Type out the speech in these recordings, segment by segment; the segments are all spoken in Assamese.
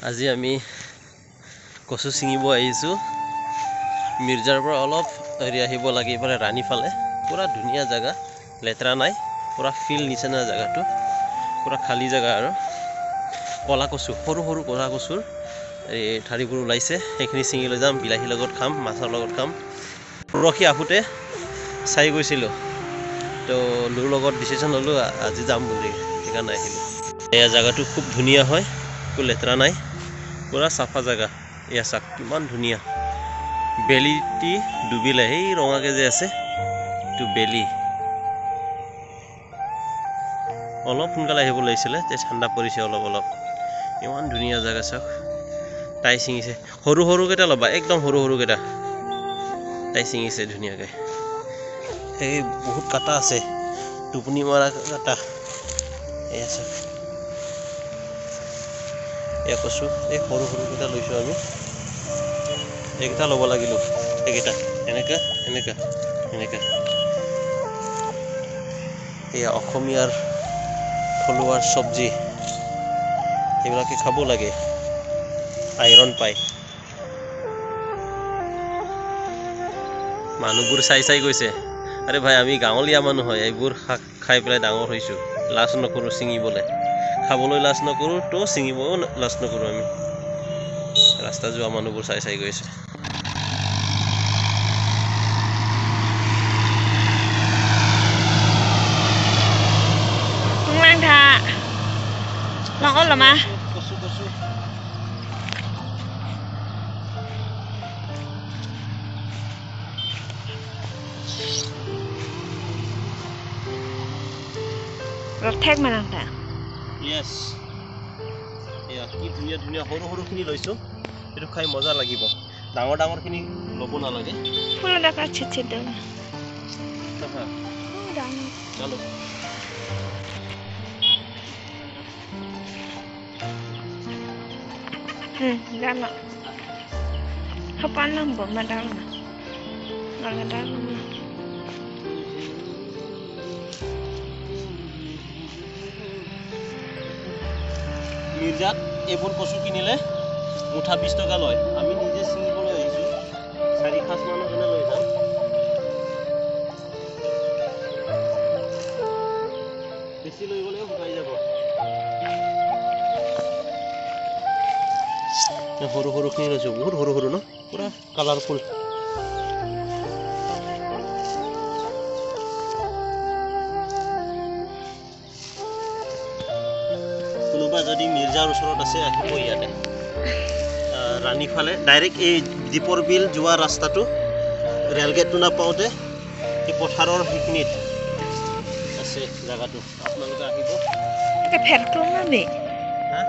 আজি আমি কচু ছিঙিব আহিছোঁ মিৰ্জাৰ পৰা অলপ হেৰি আহিব লাগে ইফালে ৰাণী ফালে পুৰা ধুনীয়া জায়গা লেতেৰা নাই পুৰা ফিল নিচিনা জায়গাটো পুৰা খালী জায়গা আৰু কলা কচু সৰু সৰু কলা কচুৰ এই ঠাৰিবোৰ ওলাইছে সেইখিনি ছিঙি লৈ যাম বিলাহীৰ লগত খাম মাছৰ লগত খাম পৰহি আহোঁতে চাই গৈছিলোঁ তো লুৰ লগত ডিচিশ্যন ল'লোঁ আজি যাম বুলি সেইকাৰণে আহিলোঁ এয়া জায়গাটো খুব ধুনীয়া হয় একো লেতেৰা নাই পুৰা চাফা জায়গা এয়া চাওক কিমান ধুনীয়া বেলিটি ডুবিলে সেই ৰঙাকে যে আছে এইটো বেলি অলপ সোনকালে আহিব লাগিছিলে তে ঠাণ্ডা পৰিছে অলপ অলপ ইমান ধুনীয়া জায়গা চাওক তাই ছিঙিছে সৰু সৰুকেইটা ল'বা একদম সৰু সৰুকেইটা তাই ছিঙিছে ধুনীয়াকৈ সেই বহুত কাটা আছে টোপনি মৰা কাটা এয়া চাওক এয়া কচু এই সৰু সৰুকেইটা লৈছোঁ আমি এইকেইটা ল'ব লাগিলোঁ এইকেইটা এনেকৈ এনেকৈ এনেকৈ এয়া অসমীয়াৰ থলুৱাৰ চব্জি এইবিলাকে খাব লাগে আইৰণ পায় মানুহবোৰ চাই চাই গৈছে আৰে ভাই আমি গাঁৱলীয়া মানুহ হয় এইবোৰ শাক খাই পেলাই ডাঙৰ হৈছোঁ লাজ নকৰোঁ ছিঙিবলৈ খাবলৈ লাজ নকৰোঁ তো ছিঙিবও লাজ নকৰোঁ আমি ৰাস্তা যোৱা মানুহবোৰ চাই চাই গৈছে Ngon lắm mà. Kosong. Rất thèm mà nè. Yes. Ya, কি ধুনীয়া ধুনীয়া সৰু সৰু খিনি লৈছো এটো খাই মজা লাগিব ডাঙৰ ডাঙৰ খিনি লব না লাগে ফুল দেখা ছিছে দাও হ্যাঁ ডাঙৰ চলো Dama. Kapan nambah madal na? Ngadal na. মিৰ্জাত এইবোৰ কচু কিনিলে মুঠা 20 টকা লয় আমি নিজে ছিঙিবলৈ আহিছোঁ 4-5 মানৰ কাৰণে লৈ যাম বেছি লৈ গ'লে শুকাই যাব সৰু সৰু খিনি লৈছোঁ বহুত সৰু সৰু ন পুৰা কালাৰফুল কোনোবা যদি মিৰ্জাৰ ওচৰত আছে আহিব ইয়াতে ৰাণী ফালে ডাইৰেক্ট এই দীপৰ বিল যোৱা ৰাস্তাটো ৰেলগেটটো নাপাওঁতে এই পথাৰৰ সেইখিনিত আছে জায়গাটো আপোনালোকে আহিব এটা ফেৰক্লম না বে হা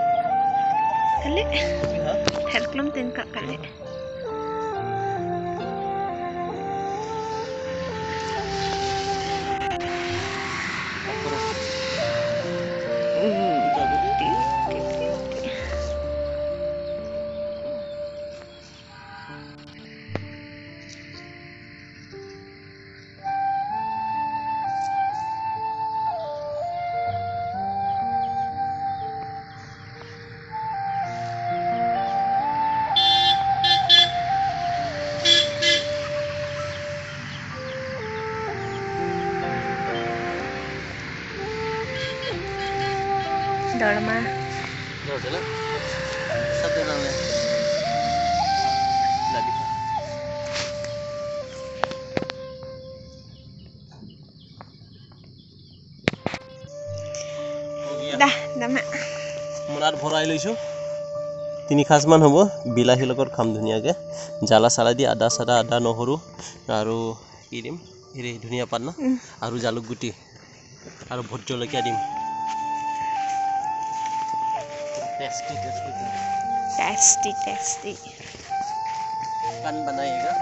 কালে ফেৰক্লম তিন কালে Dharma. Dharma. Satu namanya. Tidak bisa. Dah, Dharma. Munar ভৰাই লৈছো 3 খাজ মান হ'ব বিলাহী লগত খাম ধুনীয়াকে জালা সালা দি আদা নহৰু আৰু কি দিম হেৰি ধুনীয়া পাত না আৰু জালুক গুটি আৰু ভোট জলকীয়া দিম Tasty. Kan बनाएगा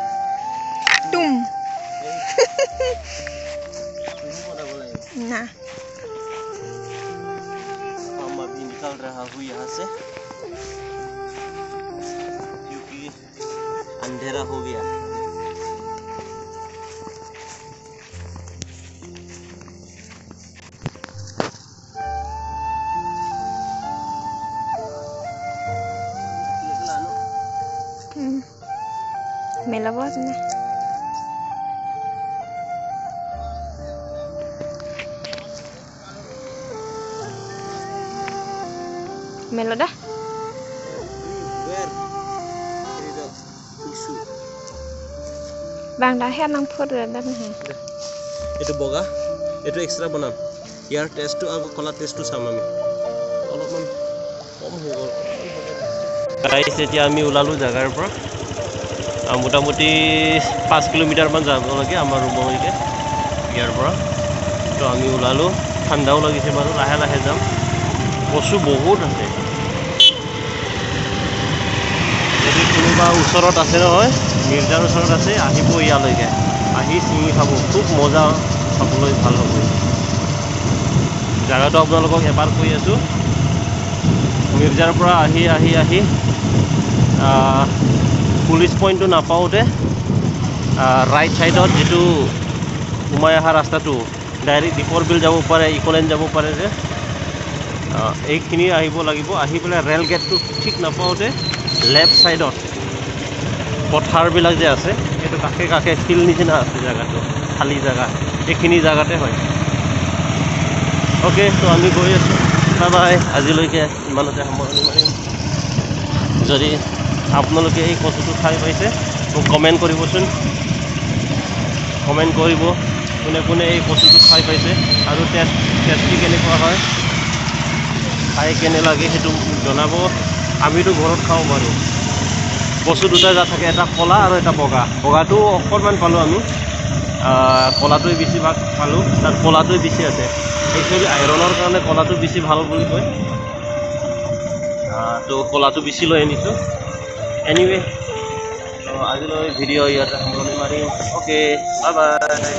तुम बोला ना हम अभी निकल रहा हूँ यहाँ से क्योंकि अंधेरा हो गया মেলাব জানে মেলদা বাংলা হে নাম ফটো দান হে এটো বগা এটো এক্সট্রা বনাম ইয়াৰ টেষ্টটো আৰু কলা টেষ্টটো চাম আমি অলপমান কম হৈ গ'ল গাইছ এতিয়া আমি ওলালো জাগাৰ পৰা মোটামুটি 5 কিলোমিটাৰমান যাব লাগে আমাৰ ৰুমলৈকে ইয়াৰ পৰা তো আমি ওলালো ঠাণ্ডাও লাগিছে বাৰু লাহে লাহে যাম কচু বহুত আছে যদি কোনোবা ওচৰত আছে নহয় মিৰ্জাৰ ওচৰত আছে আহিব ইয়ালৈকে আহি চিঙি খাব খুব মজা খাবলৈ ভাল হ'ব জাগাটো আপোনালোকক এবাৰ কৈ আছোঁ মিৰ্জাৰ পৰা আহি আহি আহি পুলিচ পইণ্টটো নাপাওঁতে ৰাইট ছাইডত যিটো সোমাই অহা ৰাস্তাটো ডাইৰেক্ট দীপৰ বিল যাব পাৰে ইকলেণ্ড যাব পাৰে যে এইখিনি আহিব লাগিব আহি পেলাই ৰেল গেটটো ঠিক নাপাওঁতে লেফ্ট ছাইডত পথাৰবিলাক যে আছে সেইটো কাষে কাষে ফিল্ড নিচিনা আছে জেগাটো খালী জেগা এইখিনি জেগাতে হয় অ'কে তো আমি গৈ আছোঁ বাই বাই আজিলৈকে ইমানতে সামৰণি মাৰিম যদি আপোনালোকে এই কচুটো খাই পাইছে মোক কমেণ্ট কৰিবচোন কমেণ্ট কৰিব কোনে কোনে এই কচুটো খাই পাইছে আৰু টেষ্টি কেনেকুৱা হয় খাই কেনে লাগে সেইটো জনাব আমিতো ঘৰত খাওঁ বাৰু কচু দুটা যা থাকে এটা ক'লা আৰু এটা বগা বগাটো অকণমান পালোঁ আমি ক'লাটোৱে বেছিভাগ পালোঁ তাত ক'লাটোৱে বেছি আছে একচুৱেলি আইৰণৰ কাৰণে ক'লাটো বেছি ভাল বুলি কয় তো ক'লাটো বেছি লৈ আনিছোঁ এনিৱে আজিলৈ ভিডিঅ' ইয়াতে সামৰণি মাৰিম অ'কে বাই বাই